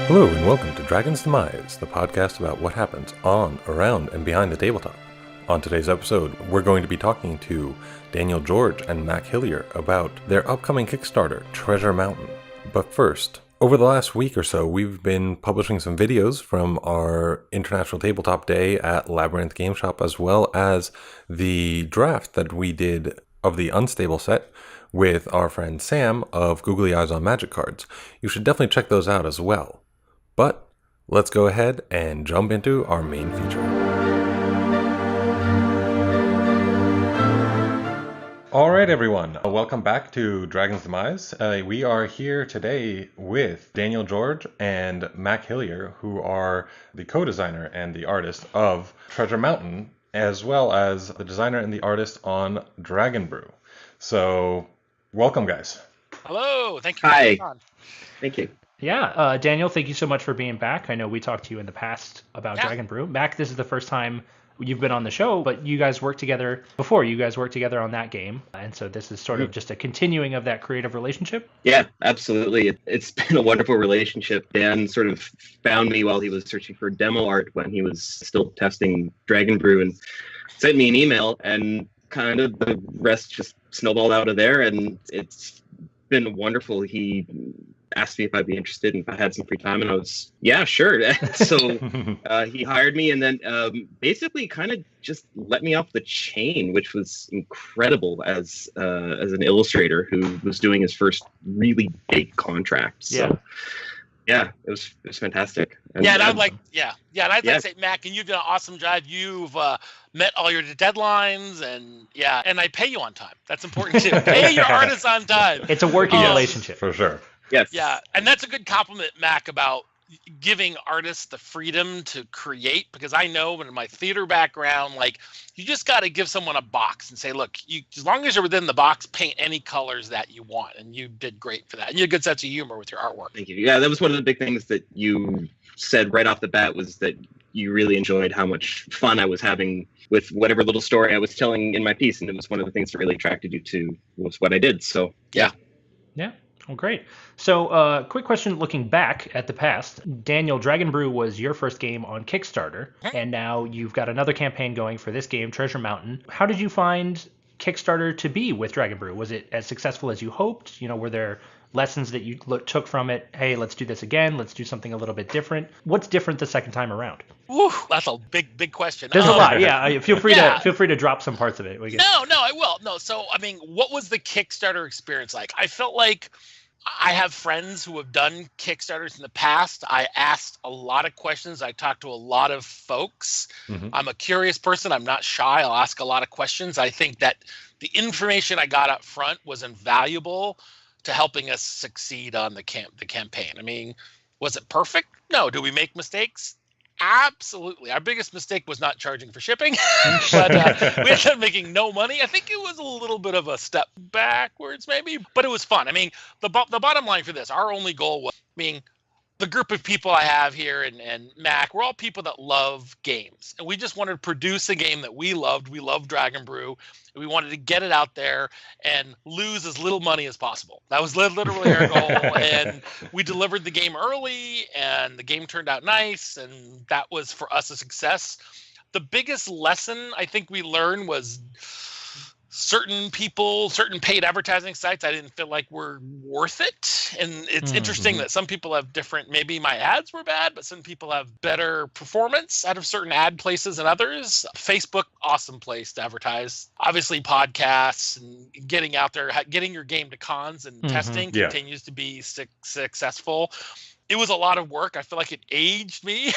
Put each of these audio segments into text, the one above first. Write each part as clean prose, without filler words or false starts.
Hello and welcome to Dragon's Demize, the podcast about what happens on, around, and behind the tabletop. On today's episode, we're going to be talking to Daniel George and Mac Hillier about their upcoming Kickstarter, Treasure Mountain. But first, over the last week or so, we've been publishing some videos from our International Tabletop Day at Labyrinth Game Shop, as well as the draft that we did of the Unstable set with our friend Sam of Googly Eyes on Magic Cards. You should definitely check those out as well. But let's go ahead and jump into our main feature. All right, everyone. Welcome back to Dragon's Demize. We are here today with Daniel George and Mac Hillier, who are the co-designer and the artist of Treasure Mountain, as well as the designer and the artist on Dragon Brew. So, welcome, guys. Hello. Thank you for being on. Thank you. Yeah, Daniel, thank you so much for being back. I know we talked to you in the past about Dragon Brew. Mac, this is the first time you've been on the show, but you guys worked together before. You guys worked together on that game, and so this is sort of just a continuing of that creative relationship. Yeah, absolutely. It's been a wonderful relationship. Dan sort of found me while he was searching for demo art when he was still testing Dragon Brew and sent me an email, and kind of the rest just snowballed out of there, and it's been wonderful. He asked me if I'd be interested and if I had some free time, and I was, yeah, sure. So he hired me, and then basically kind of just let me off the chain, which was incredible as an illustrator who was doing his first really big contract. So, yeah, it was fantastic. And, and I'd like to say, Mac, and you've done an awesome job. You've met all your deadlines, and I pay you on time. That's important too. Pay your artists on time. It's a working relationship for sure. Yes. Yeah, and that's a good compliment, Mac, about giving artists the freedom to create, because I know in my theater background, like, you just got to give someone a box and say, look, you, as long as you're within the box, paint any colors that you want, and you did great for that. And you had a good sense of humor with your artwork. Thank you. Yeah, that was one of the big things that you said right off the bat, was that you really enjoyed how much fun I was having with whatever little story I was telling in my piece, and it was one of the things that really attracted you to was what I did. So yeah. Well, great. So, quick question looking back at the past. Daniel, Dragon Brew was your first game on Kickstarter, and now you've got another campaign going for this game, Treasure Mountain. How did you find Kickstarter to be with Dragon Brew? Was it as successful as you hoped? You know, were there lessons that you took from it? Hey, let's do this again. Let's do something a little bit different. What's different the second time around? Ooh, that's a big question. There's a lot. Yeah, feel free to drop some parts of it. No, I will. No, so I mean, what was the Kickstarter experience like? I felt like I have friends who have done Kickstarters in the past. I asked a lot of questions. I talked to a lot of folks. Mm-hmm. I'm a curious person. I'm not shy. I'll ask a lot of questions. I think that the information I got up front was invaluable to helping us succeed on the campaign. I mean, was it perfect? No. Do we make mistakes? Absolutely. Our biggest mistake was not charging for shipping, but we ended up making no money. I think it was a little bit of a step backwards, maybe, but it was fun. I mean, the bottom line for this, our only goal was, the group of people I have here and Mac, we're all people that love games, and we just wanted to produce a game that we loved. We loved Dragon Brew, and we wanted to get it out there and lose as little money as possible. That was literally our goal, and we delivered the game early, and the game turned out nice, and that was for us a success. The biggest lesson I think we learned was certain paid advertising sites I didn't feel like were worth it. And it's interesting that some people have different, maybe my ads were bad, but some people have better performance out of certain ad places than others. Facebook, awesome place to advertise. Obviously podcasts and getting out there, getting your game to cons and testing continues to be successful. It was a lot of work. I feel like it aged me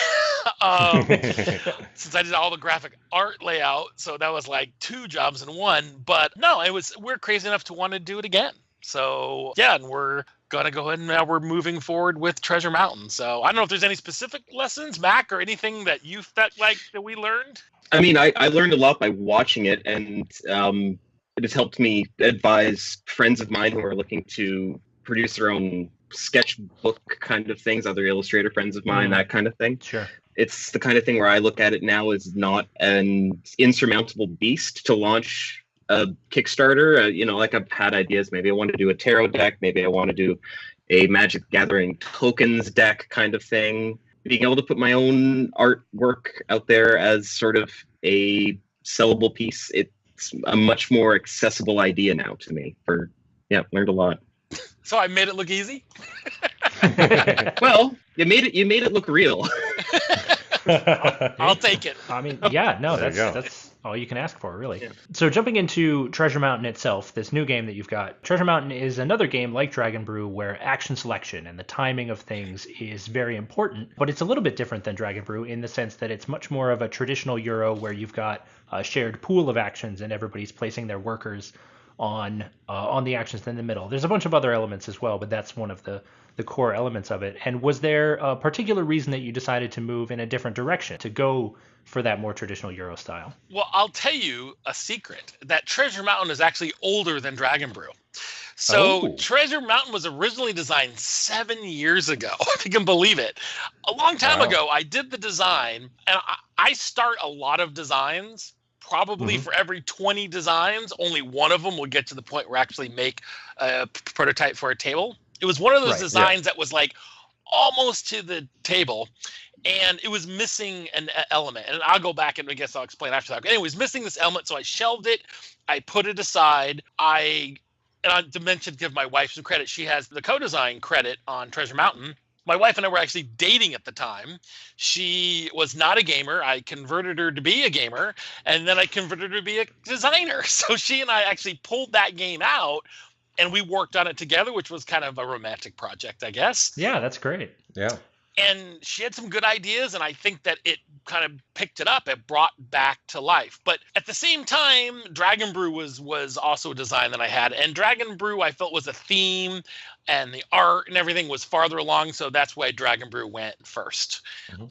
since I did all the graphic art layout. So that was like 2 jobs in one. But no, we're crazy enough to want to do it again. So yeah, and we're going to go ahead and now we're moving forward with Treasure Mountain. So I don't know if there's any specific lessons, Mac, or anything that you felt like that we learned. I mean, I learned a lot by watching it, and it has helped me advise friends of mine who are looking to produce their own sketchbook kind of things, other illustrator friends of mine, that kind of thing. Sure. It's the kind of thing where I look at it now as not an insurmountable beast to launch a Kickstarter. Like, I've had ideas. Maybe I want to do a tarot deck. Maybe I want to do a Magic Gathering tokens deck kind of thing. Being able to put my own artwork out there as sort of a sellable piece, it's a much more accessible idea now to me. Learned a lot. So I made it look easy? Well, you made it look real. I'll take it. I mean, yeah, no, that's all you can ask for, really. Yeah. So jumping into Treasure Mountain itself, this new game that you've got, Treasure Mountain is another game like Dragon Brew where action selection and the timing of things is very important, but it's a little bit different than Dragon Brew in the sense that it's much more of a traditional Euro where you've got a shared pool of actions and everybody's placing their workers on the actions in the middle. There's a bunch of other elements as well, but that's one of the core elements of it. And was there a particular reason that you decided to move in a different direction, to go for that more traditional Euro style? Well, I'll tell you a secret, that Treasure Mountain is actually older than Dragon Brew. So Treasure Mountain was originally designed 7 years ago, if you can believe it. A long time ago, I did the design, and I start a lot of designs. Probably for every 20 designs, only one of them will get to the point where I actually make a prototype for a table. It was one of those designs that was like almost to the table, and it was missing an element. And I'll go back and I guess I'll explain after that. Anyway, it was missing this element, so I shelved it. I put it aside. To mention, give my wife some credit. She has the co-design credit on Treasure Mountain. My wife and I were actually dating at the time. She was not a gamer. I converted her to be a gamer, and then I converted her to be a designer. So she and I actually pulled that game out, and we worked on it together, which was kind of a romantic project, I guess. Yeah, that's great. Yeah. And she had some good ideas, and I think that it kind of picked it up. It brought back to life. But at the same time, Dragon Brew was also a design that I had. And Dragon Brew, I felt, was a theme, and the art and everything was farther along. So that's why Dragon Brew went first.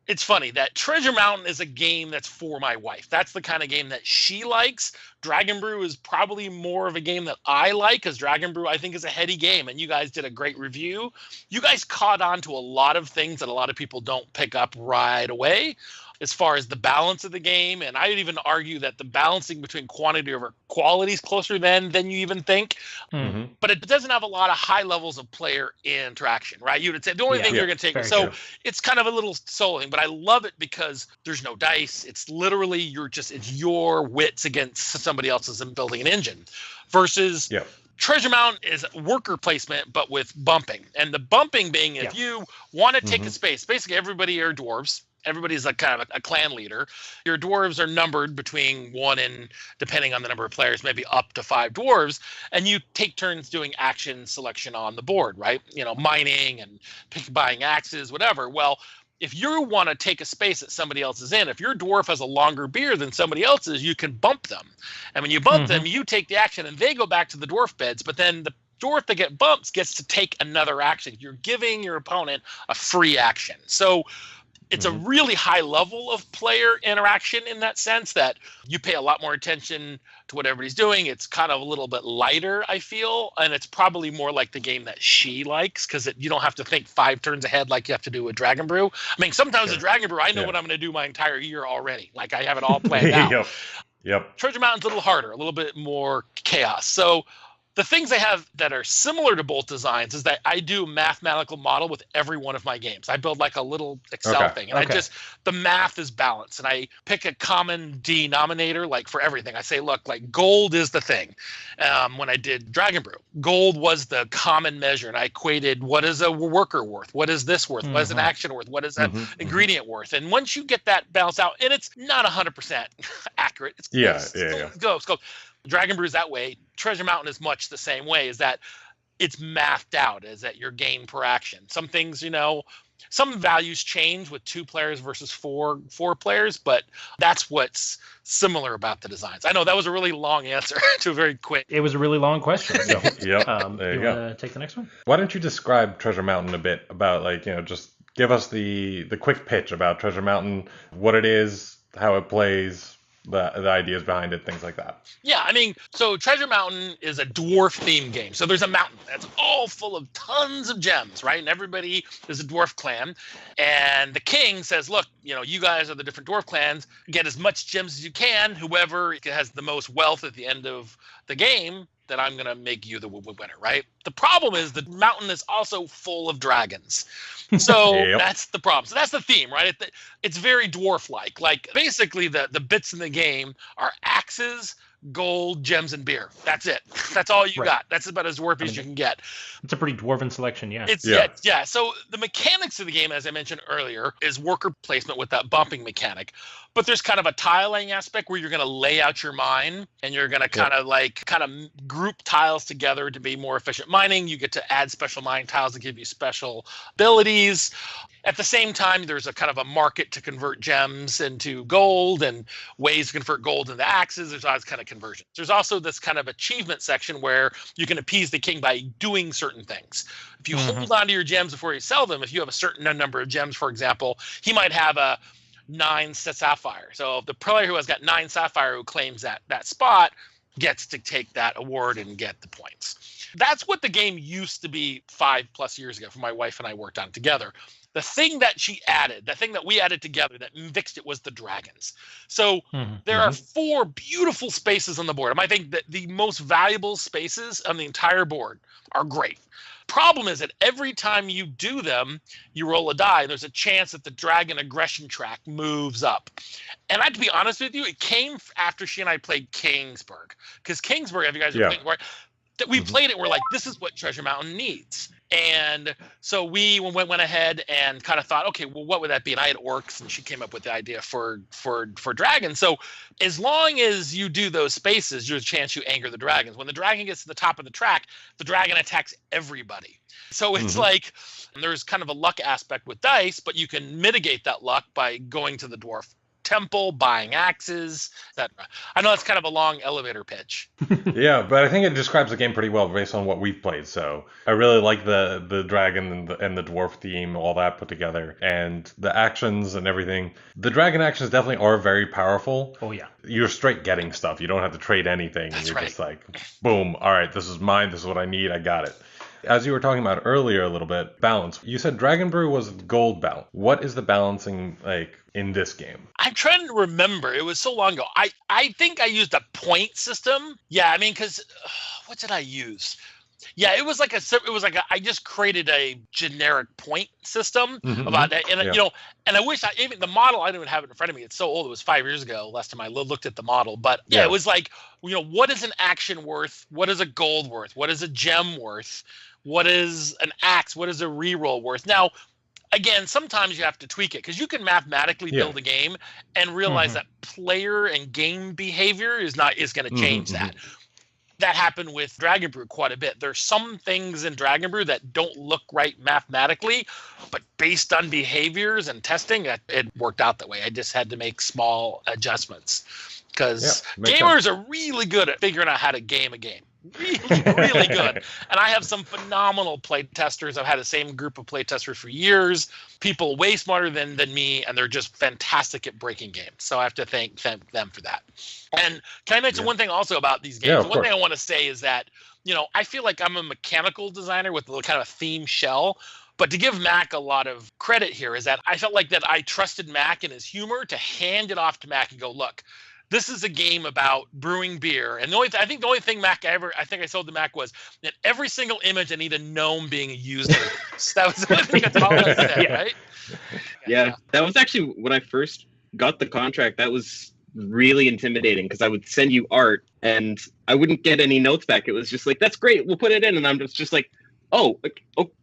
It's funny that Treasure Mountain is a game that's for my wife. That's the kind of game that she likes. Dragon Brew is probably more of a game that I like, because Dragon Brew, I think, is a heady game. And you guys did a great review. You guys caught on to a lot of things that a lot of people don't pick up right away, as far as the balance of the game. And I would even argue that the balancing between quantity over quality is closer than you even think. But it doesn't have a lot of high levels of player interaction, right? You would say the only thing you're going to take. So true. It's kind of a little soloing, but I love it because there's no dice. It's literally it's your wits against somebody else's and building an engine versus Treasure Mountain is worker placement, but with bumping. And the bumping being, if you want to take a space, basically everybody are dwarves. Everybody's like kind of a clan leader. Your dwarves are numbered between 1 and, depending on the number of players, maybe up to 5 dwarves. And you take turns doing action selection on the board, right? Mining and buying axes, whatever. Well, if you want to take a space that somebody else is in, if your dwarf has a longer beard than somebody else's, you can bump them. And when you bump them, you take the action and they go back to the dwarf beds. But then the dwarf that get bumped gets to take another action. You're giving your opponent a free action. So it's a really high level of player interaction in that sense, that you pay a lot more attention to what everybody's doing. It's kind of a little bit lighter, I feel, and it's probably more like the game that she likes, because you don't have to think 5 turns ahead like you have to do with Dragon Brew. I mean, sometimes with Dragon Brew, I know what I'm going to do my entire year already. Like, I have it all planned out. Treasure Mountain's a little harder, a little bit more chaos. So the things I have that are similar to both designs is that I do a mathematical model with every one of my games. I build like a little Excel thing, and the math is balanced, and I pick a common denominator like for everything. I say, look, like gold is the thing. When I did Dragon Brew, gold was the common measure, and I equated what is a worker worth, what is this worth, what is an action worth, what is an ingredient worth. And once you get that balanced out, and it's not 100% accurate, it's go. Dragon Brew is that way. Treasure Mountain is much the same way, is that it's mathed out, is that your gain per action. Some things, some values change with 2 players versus four players, but that's what's similar about the designs. I know that was a really long answer to a very quick. It was a really long question. So, there you go. Want to take the next one? Why don't you describe Treasure Mountain a bit about, just give us the quick pitch about Treasure Mountain, what it is, how it plays, the ideas behind it, things like that. Yeah, I mean, so Treasure Mountain is a dwarf themed game. So there's a mountain that's all full of tons of gems, right? And everybody is a dwarf clan. And the king says, look, you guys are the different dwarf clans. Get as much gems as you can. Whoever has the most wealth at the end of the game then I'm going to make you the winner, right? The problem is the mountain is also full of dragons. So that's the problem. So that's the theme, right? It's very dwarf-like. Like basically the bits in the game are axes, gold, gems, and beer. That's it. That's all you got. That's about as dwarfy as you can get. It's a pretty dwarven selection, yeah. Yeah. So the mechanics of the game, as I mentioned earlier, is worker placement with that bumping mechanic. But there's kind of a tiling aspect where you're going to lay out your mine and you're going to kind of group tiles together to be more efficient mining. You get to add special mine tiles to give you special abilities. At the same time, there's a kind of a market to convert gems into gold and ways to convert gold into axes. There's all this kind of conversions. There's also this kind of achievement section where you can appease the king by doing certain things. If you hold on to your gems before you sell them, if you have a certain number of gems, for example, he might have a 9 sapphire. So the player who has got 9 sapphire who claims that spot gets to take that award and get the points. That's what the game used to be 5+ years ago when my wife and I worked on it together. The thing that she added, the thing that we added together that fixed it was the dragons. So there are 4 beautiful spaces on the board. I think that the most valuable spaces on the entire board are great. Problem is that every time you do them, you roll a die. There's a chance that the dragon aggression track moves up. And I have to be honest with you, it came after she and I played Kingsburg. Because Kingsburg, if you guys are playing, we played it, we're like, this is what Treasure Mountain needs. And so we went ahead and kind of thought, okay, well, what would that be? And I had orcs, and she came up with the idea for dragons. So as long as you do those spaces, there's a chance you anger the dragons. When the dragon gets to the top of the track, the dragon attacks everybody. So it's like there's kind of a luck aspect with dice, but you can mitigate that luck by going to the dwarf temple, buying axes, etc. I know it's kind of a long elevator pitch. Yeah, but I think it describes the game pretty well based on what we've played. So I really like the dragon and the dwarf theme, all that put together, and the actions and everything. The dragon actions definitely are very powerful. Oh yeah, you're straight getting stuff. You don't have to trade anything. That's you're right. Just like, boom, all right, this is mine. This is what I need. I got it. As you were talking about earlier a little bit, balance. You said Dragon Brew was gold balance. What is the balancing like in this game? I'm trying to remember. It was so long ago. I think I used a point system. Yeah, I mean, because what did I use? Yeah, it was like I just created a generic point system about that, and and I wish even the model, I don't even have it in front of me. It's so old. It was 5 years ago. Last time I looked at the model, but it was like, what is an action worth? What is a gold worth? What is a gem worth? What is an axe? What is a reroll worth? Now, again, sometimes you have to tweak it because you can mathematically build a game and realize that player and game behavior is going to change that. That happened with Dragon Brew quite a bit. There's some things in Dragon Brew that don't look right mathematically, but based on behaviors and testing, it worked out that way. I just had to make small adjustments because gamers are really good at figuring out how to game a game. Really good. And I have some phenomenal play testers. I've had the same group of play testers for years. People way smarter than me, and they're just fantastic at breaking games. So I have to thank them for that. And can I mention one thing also about these games? One thing I want to say is that, I feel like I'm a mechanical designer with a little kind of a theme shell. But to give Mac a lot of credit here is that I felt like that I trusted Mac and his humor to hand it off to Mac and go, look, this is a game about brewing beer. And I think the only thing I sold to Mac was that every single image I need a gnome being used. That was that's all I said, right? Yeah, that was actually when I first got the contract. That was really intimidating because I would send you art and I wouldn't get any notes back. It was just like, that's great, we'll put it in. And I'm just like, oh,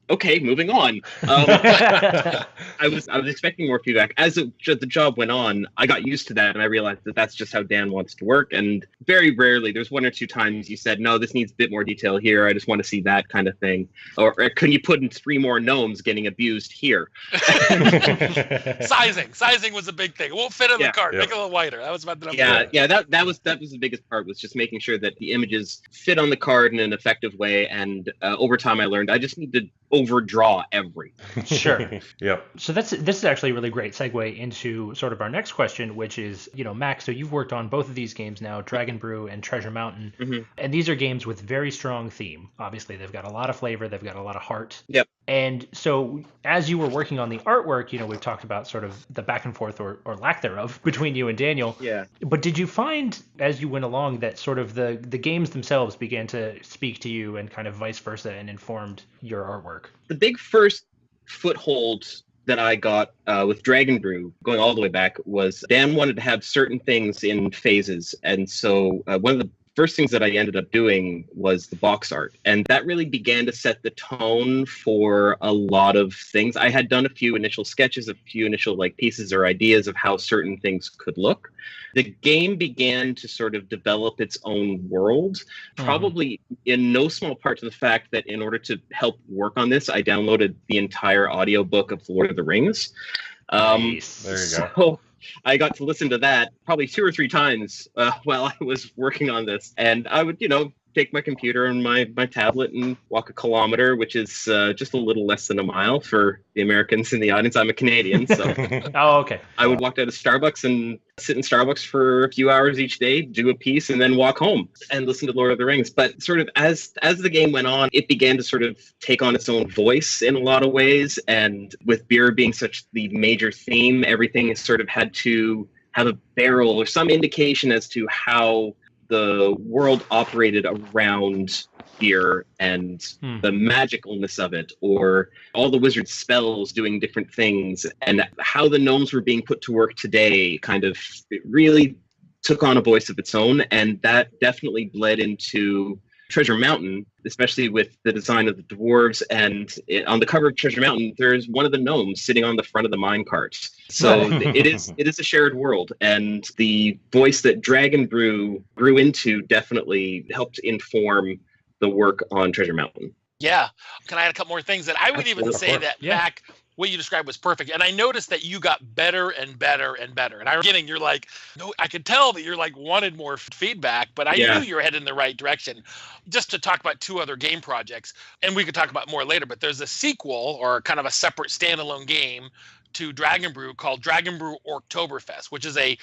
okay, moving on. I was expecting more feedback. As the job went on, I got used to that, and I realized that that's just how Dan wants to work. And very rarely, there's 1 or 2 times you said, no, this needs a bit more detail here. I just want to see that kind of thing. Or can you put in 3 more gnomes getting abused here? Sizing was a big thing. It won't fit in the cart. Make it a little wider. That was about the number. That was the biggest part, was just making sure that the images fit on the card in an effective way. And over time, I learned I just need to overdraw everything. Sure. Yep. So this is actually a really great segue into sort of our next question, which is, Mac, so you've worked on both of these games now, Dragon Brew and Treasure Mountain, and these are games with very strong theme. Obviously, they've got a lot of flavor, they've got a lot of heart. Yep. And so as you were working on the artwork, we've talked about sort of the back and forth or lack thereof between you and Daniel. Yeah. But did you find as you went along that sort of the games themselves began to speak to you and kind of vice versa and informed your artwork? The big first foothold that I got with Dragon Brew, going all the way back, was Dan wanted to have certain things in phases. And so one of the first things that I ended up doing was the box art. And that really began to set the tone for a lot of things. I had done a few initial sketches, a few initial pieces or ideas of how certain things could look. The game began to sort of develop its own world, probably in no small part to the fact that in order to help work on this, I downloaded the entire audiobook of Lord of the Rings. Nice. There you so go. I got to listen to that probably 2 or 3 times while I was working on this. And I would, take my computer and my tablet and walk a kilometer, which is just a little less than a mile for the Americans in the audience. I'm a Canadian, so Oh, okay. I would walk out of Starbucks and sit in Starbucks for a few hours each day, do a piece, and then walk home and listen to Lord of the Rings. But sort of as the game went on, it began to sort of take on its own voice in a lot of ways. And with beer being such the major theme, everything has sort of had to have a barrel or some indication as to how the world operated around beer and the magicalness of it, or all the wizard spells doing different things, and how the gnomes were being put to work today. It really took on a voice of its own, and that definitely bled into Treasure Mountain, especially with the design of the dwarves. And on the cover of Treasure Mountain, there's one of the gnomes sitting on the front of the minecart. So it is a shared world, and the voice that Dragon Brew grew into definitely helped inform the work on Treasure Mountain. Yeah. Can I add a couple more things? And I would even say that, Mac, what you described was perfect. And I noticed that you got better and better and better. And I was beginning, you're like, no, I could tell that you're wanted more feedback, but I knew you were heading in the right direction. Just to talk about 2 other game projects, and we could talk about more later, but there's a sequel or kind of a separate standalone game to Dragon Brew called Dragon Brew Oktoberfest, which is a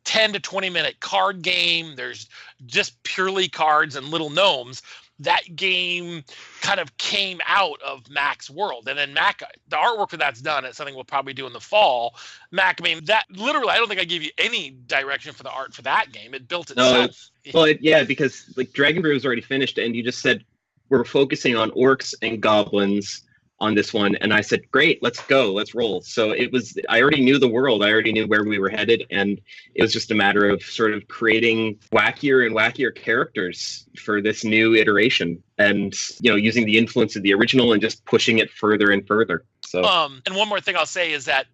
10 to 20 minute card game. There's just purely cards and little gnomes. That game kind of came out of Mac's world. And then Mac, the artwork for that's done. It's something we'll probably do in the fall. Mac, that literally, I don't think I gave you any direction for the art for that game. It built itself. Because Dragon Brew was already finished, and you just said we're focusing on orcs and goblins on this one, and I said, great, let's go, let's roll. So I already knew the world, I already knew where we were headed, and it was just a matter of sort of creating wackier and wackier characters for this new iteration, and using the influence of the original and just pushing it further and further. So and one more thing I'll say is that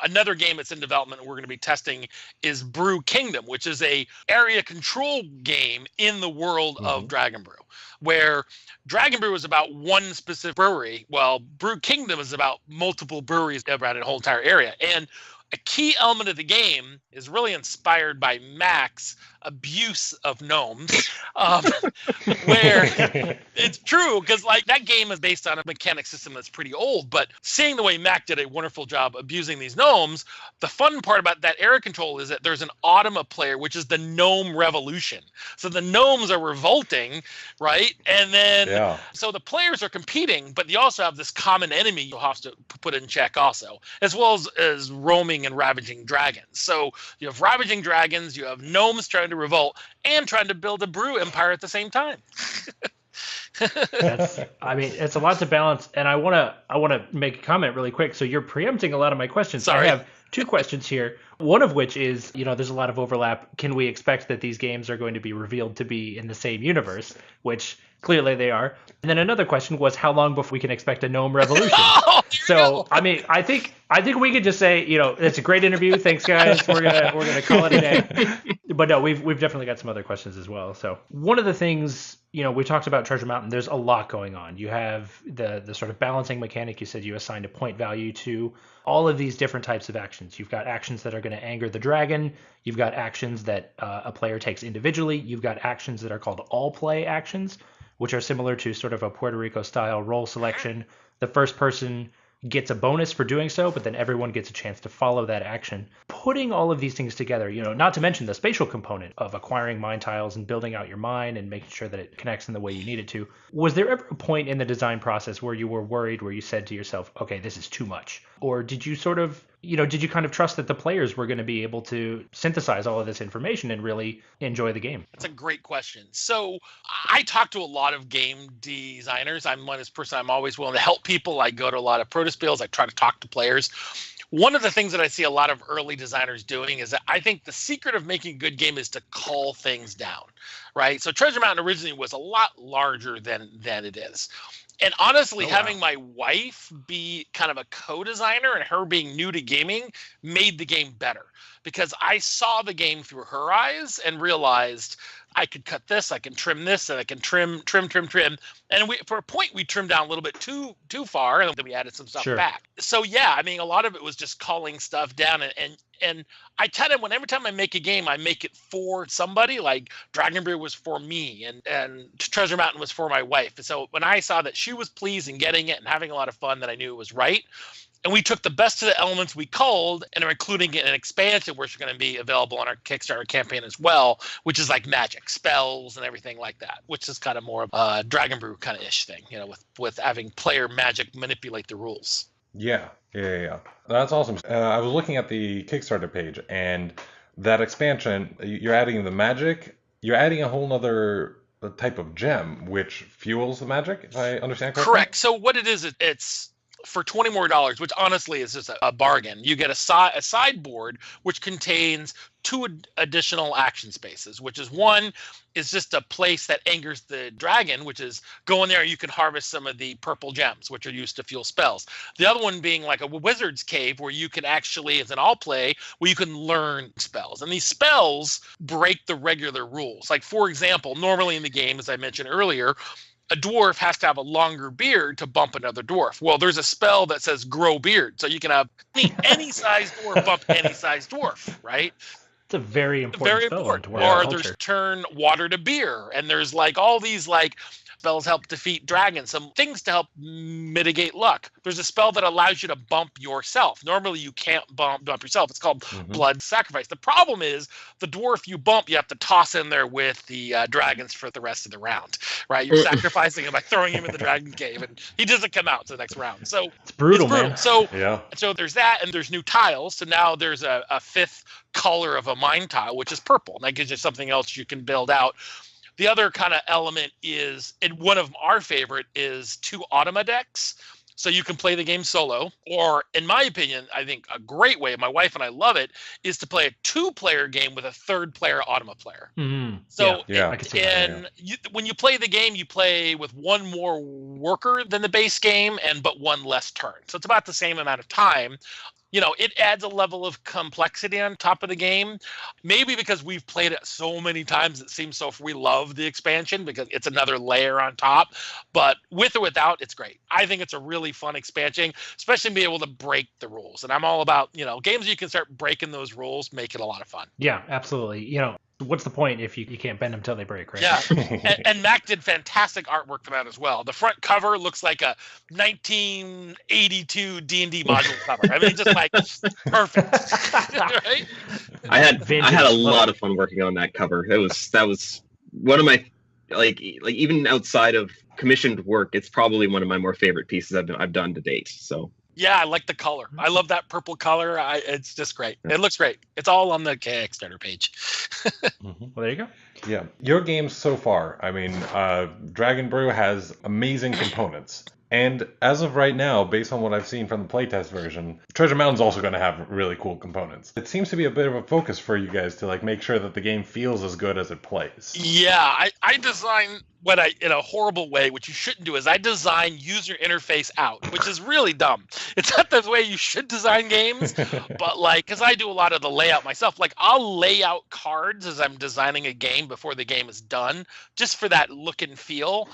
another game that's in development we're going to be testing is Brew Kingdom, which is a area control game in the world of Dragon Brew, where Dragon Brew is about one specific brewery, while Brew Kingdom is about multiple breweries around a whole entire area. And a key element of the game is really inspired by Mac's abuse of gnomes, where it's true, because that game is based on a mechanic system that's pretty old, but seeing the way Mac did a wonderful job abusing these gnomes, the fun part about that area control is that there's an Automa player, which is the gnome revolution. So the gnomes are revolting, right? And then so the players are competing, but you also have this common enemy you have to put in check also, as well as roaming and ravaging dragons. So you have ravaging dragons, you have gnomes trying to revolt, and trying to build a brew empire at the same time. It's a lot to balance, and I want to make a comment really quick. So you're preempting a lot of my questions. Sorry. I have 2 questions here. One of which is, there's a lot of overlap. Can we expect that these games are going to be revealed to be in the same universe? Which clearly they are. And then another question was how long before we can expect a gnome revolution? I think we could just say, it's a great interview. Thanks, guys. We're gonna call it a day. But no, we've definitely got some other questions as well. So one of the things, we talked about Treasure Mountain. There's a lot going on. You have the sort of balancing mechanic. You said you assigned a point value to all of these different types of actions. You've got actions that are going to anger the dragon. You've got actions that a player takes individually. You've got actions that are called all play actions, which are similar to sort of a Puerto Rico style role selection. The first person gets a bonus for doing so, but then everyone gets a chance to follow that action. Putting all of these things together, not to mention the spatial component of acquiring mine tiles and building out your mine and making sure that it connects in the way you need it to. Was there ever a point in the design process where you were worried, where you said to yourself, okay, this is too much? Or did you sort of, did you kind of trust that the players were going to be able to synthesize all of this information and really enjoy the game? That's a great question. So I talk to a lot of game designers. I'm one person I'm always willing to help people. I go to a lot of produce builds. I try to talk to players. One of the things that I see a lot of early designers doing is that I think the secret of making a good game is to cull things down, right? So Treasure Mountain originally was a lot larger than it is. And honestly, having my wife be kind of a co-designer and her being new to gaming made the game better, because I saw the game through her eyes and realized I could cut this, I can trim this, and I can trim. And for a point, we trimmed down a little bit too far, and then we added some stuff back. So yeah, I mean, a lot of it was just culling stuff down, and I tell them, every time I make a game, I make it for somebody. Like Dragon Brew was for me, and Treasure Mountain was for my wife. And so when I saw that she was pleased and getting it and having a lot of fun, that I knew it was right. And we took the best of the elements we culled and are including it in an expansion, which is going to be available on our Kickstarter campaign as well, which is like magic, spells, and everything like that, which is kind of more of a Dragon Brew kind of ish thing, with having player magic manipulate the rules. Yeah. That's awesome. I was looking at the Kickstarter page, and that expansion, you're adding the magic, you're adding a whole nother type of gem, which fuels the magic, if I understand correctly? Correct. So what it is, it's for $20 more, which honestly is just a bargain. You get a sideboard which contains 2 additional action spaces, which is one is just a place that angers the dragon, which is go in there, you can harvest some of the purple gems, which are used to fuel spells. The other one being like a wizard's cave, where you can actually, as an all play, where you can learn spells. And these spells break the regular rules. Like, for example, normally in the game, as I mentioned earlier, a dwarf has to have a longer beard to bump another dwarf. Well, there's a spell that says grow beard. So you can have any size dwarf bump any size dwarf, right? It's a very important spell. Or there's turn water to beer. And there's like all these like spells help defeat dragons, some things to help mitigate luck. There's a spell that allows you to bump yourself. Normally you can't bump yourself. It's called blood sacrifice. The problem is the dwarf you bump, you have to toss in there with the dragons for the rest of the round, right? You're sacrificing him by throwing him in the dragon cave, and he doesn't come out to the next round. So it's brutal, man. So there's that, and there's new tiles. So now there's a 5th color of a mine tile, which is purple. And that gives you something else you can build out. The other kind of element is, and one of our favorite is 2 automa decks. So you can play the game solo, or in my opinion, I think a great way, my wife and I love it, is to play a 2-player game with a 3rd player automa player. So I can see that, when you play the game, you play with 1 more worker than the base game, but 1 less turn. So it's about the same amount of time. It adds a level of complexity on top of the game. Maybe because we've played it so many times, it seems so we love the expansion because it's another layer on top. But with or without, it's great. I think it's a really fun expansion, especially being able to break the rules. And I'm all about, games you can start breaking those rules, make it a lot of fun. Yeah, absolutely. What's the point if you can't bend them till they break, right? Yeah, and Mac did fantastic artwork for that as well. The front cover looks like a 1982 D&D module cover. I mean, just like perfect, right? I had a lot of fun working on that cover. That was one of my like even outside of commissioned work, it's probably one of my more favorite pieces I've done to date. So. Yeah, I like the color. I love that purple color. It's just great. It looks great. It's all on the Kickstarter page. Well, there you go. Yeah. Your games so far, I mean, Dragon Brew has amazing components. And as of right now, based on what I've seen from the playtest version, Treasure Mountain's also going to have really cool components. It seems to be a bit of a focus for you guys to make sure that the game feels as good as it plays. Yeah, I design in a horrible way, which you shouldn't do, is I design user interface out, which is really dumb. It's not the way you should design games, but because I do a lot of the layout myself, I'll lay out cards as I'm designing a game before the game is done, just for that look and feel.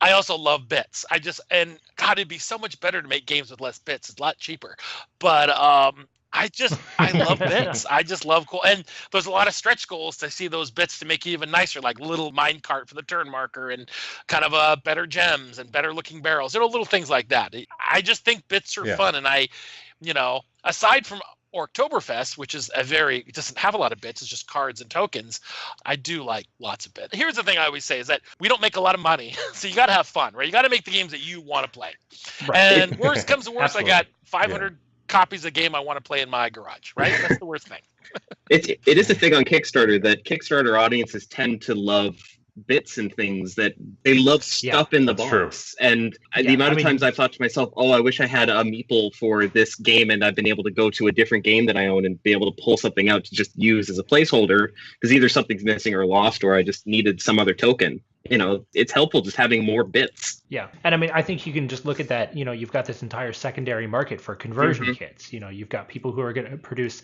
I also love bits. God, it'd be so much better to make games with less bits. It's a lot cheaper. But I love bits. I just love cool. And there's a lot of stretch goals to see those bits to make it even nicer, like little mine cart for the turn marker and kind of better gems and better looking barrels, little things like that. I just think bits are fun. And aside from Oktoberfest, which is it doesn't have a lot of bits, it's just cards and tokens, I do like lots of bits. Here's the thing I always say is that we don't make a lot of money, so you got to have fun, right? You got to make the games that you want to play. Right. And worst comes to worst, I got 500 copies of game I want to play in my garage, right? That's the worst thing. It is a thing on Kickstarter that Kickstarter audiences tend to love bits and things, that they love stuff in the box. True. And the amount of times I've thought to myself, oh, I wish I had a meeple for this game, and I've been able to go to a different game that I own and be able to pull something out to just use as a placeholder, because either something's missing or lost, or I just needed some other token. It's helpful just having more bits. Yeah. And I think you can just look at that, you've got this entire secondary market for conversion kits. You've got people who are going to produce,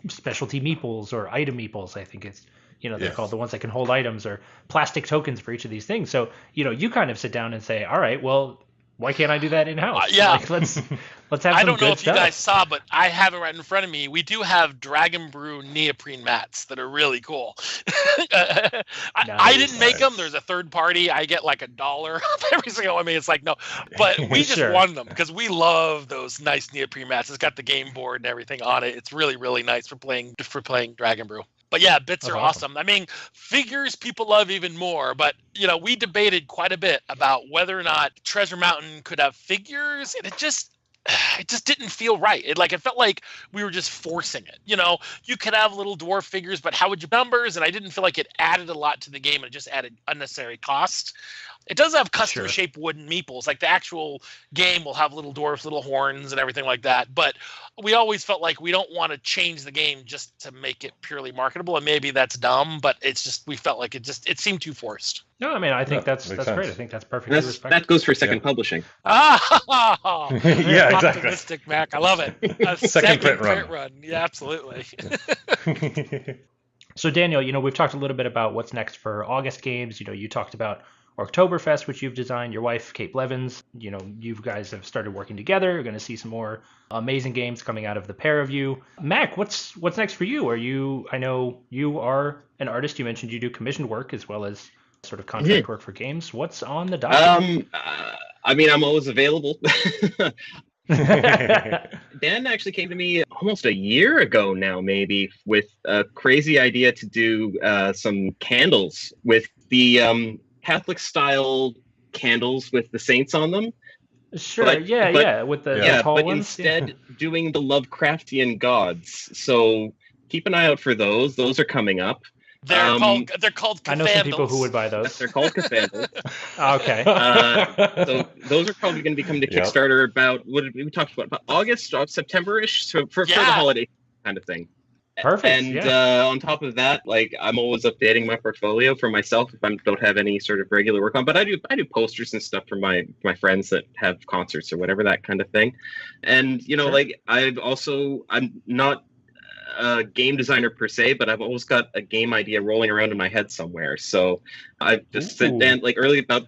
specialty meeples or item meeples, I think it's, they're called, the ones that can hold items, or plastic tokens for each of these things. So, you kind of sit down and say, all right, well, why can't I do that in-house? Let's have some I don't know good if stuff. You guys saw, but I have it right in front of me. We do have Dragon Brew neoprene mats that are really cool. I didn't make them. There's a third party. I get like $1 every single one. It's like, no. But we just won them because we love those nice neoprene mats. It's got the game board and everything on it. It's really, really nice for playing Dragon Brew. But yeah, bits are awesome. Figures people love even more. But, we debated quite a bit about whether or not Treasure Mountain could have figures. And it just didn't feel right. It felt like we were just forcing it. You could have little dwarf figures, but how would you numbers? And I didn't feel like it added a lot to the game, and it just added unnecessary cost. It does have custom shaped wooden meeples. Like the actual game will have little dwarfs, little horns, and everything like that. But we always felt like we don't want to change the game just to make it purely marketable. And maybe that's dumb, but it's just, we felt like it seemed too forced. No, I think that's great. I think that's perfectly respectful. That goes for second publishing. Yeah, exactly. Optimistic, Mac. I love it. A second print run. Yeah, absolutely. So Daniel, we've talked a little bit about what's next for August games. You talked about Oktoberfest, which you've designed. Your wife, Kate Blevins, you guys have started working together. You're going to see some more amazing games coming out of the pair of you. Mac, what's next for you? I know you are an artist. You mentioned you do commissioned work as well as sort of contract work for games. What's on the docket? I'm always available. Dan actually came to me almost a year ago now, maybe, with a crazy idea to do some candles with the Catholic style candles with the saints on them. Sure, with the tall but ones. Instead doing the Lovecraftian gods. So keep an eye out for those. Those are coming up. They're called I know some people who would buy those. They're called Cathandles. Okay. So those are probably going to be coming to Kickstarter about, what did we talked about August, September-ish, so for the holiday kind of thing. Perfect. And on top of that, I'm always updating my portfolio for myself if I don't have any sort of regular work on. But I do posters and stuff for my friends that have concerts or whatever, that kind of thing. And I'm not a game designer per se, but I've always got a game idea rolling around in my head somewhere. So I've just sent Dan, early about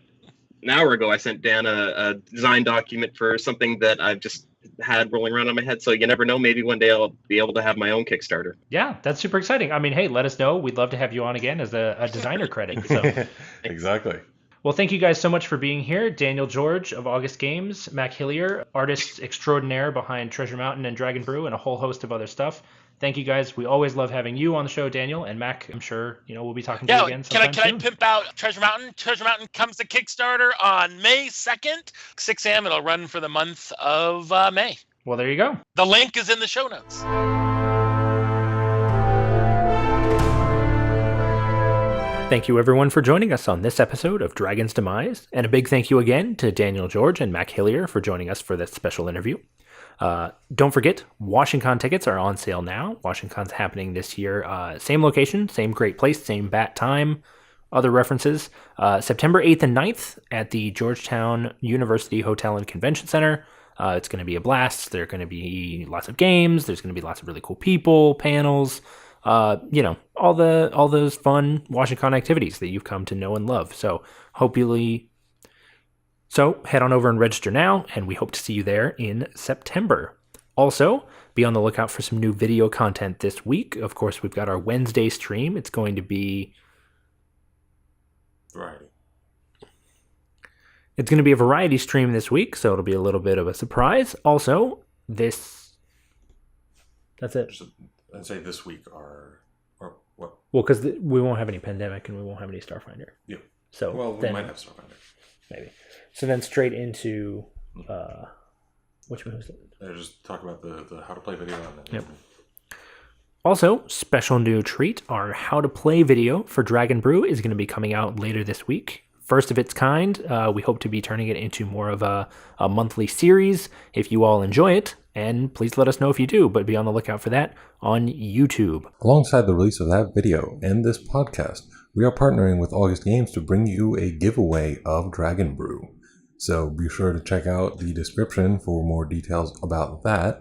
an hour ago, I sent Dan a design document for something that I've just had rolling around in my head. So you never know, maybe one day I'll be able to have my own Kickstarter. Yeah, that's super exciting. Hey, let us know. We'd love to have you on again as a designer credit. So. Exactly. Well, thank you guys so much for being here. Daniel George of August Games, Mac Hillier, artist extraordinaire behind Treasure Mountain and Dragon Brew and a whole host of other stuff. Thank you guys. We always love having you on the show, Daniel, and Mac. I'm sure we'll be talking to you again sometime soon. Can I pimp out Treasure Mountain? Treasure Mountain comes to Kickstarter on May 2nd, 6 a.m. It'll run for the month of May. Well, there you go. The link is in the show notes. Thank you, everyone, for joining us on this episode of Dragon's Demize, and a big thank you again to Daniel George and Mac Hillier for joining us for this special interview. Don't forget, WashingCon tickets are on sale now. WashingCon's happening this year. Same location, same great place, same bat time, other references. September 8th and 9th at the Georgetown University Hotel and Convention Center. It's going to be a blast. There are going to be lots of games. There's going to be lots of really cool people, panels, all those fun WashingCon activities that you've come to know and love. So head on over and register now, and we hope to see you there in September. Also, be on the lookout for some new video content this week. Of course, we've got our Wednesday stream. It's going to be... Variety. It's going to be a variety stream this week, so it'll be a little bit of a surprise. Also, this... That's it. I'd say this week or what? Well, because we won't have any Pandemic and we won't have any Starfinder. Yeah. So well, we might have Starfinder. Maybe. So then straight into... which one was it? Just talk about the how to play video. Yep. Also, special new treat, our how to play video for Dragon Brew is going to be coming out later this week. First of its kind. We hope to be turning it into more of a monthly series if you all enjoy it. And please let us know if you do, but be on the lookout for that on YouTube. Alongside the release of that video and this podcast, we are partnering with August Games to bring you a giveaway of Dragon Brew. So be sure to check out the description for more details about that.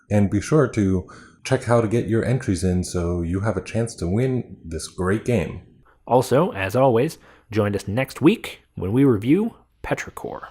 And be sure to check how to get your entries in so you have a chance to win this great game. Also, as always, join us next week when we review Petrichor.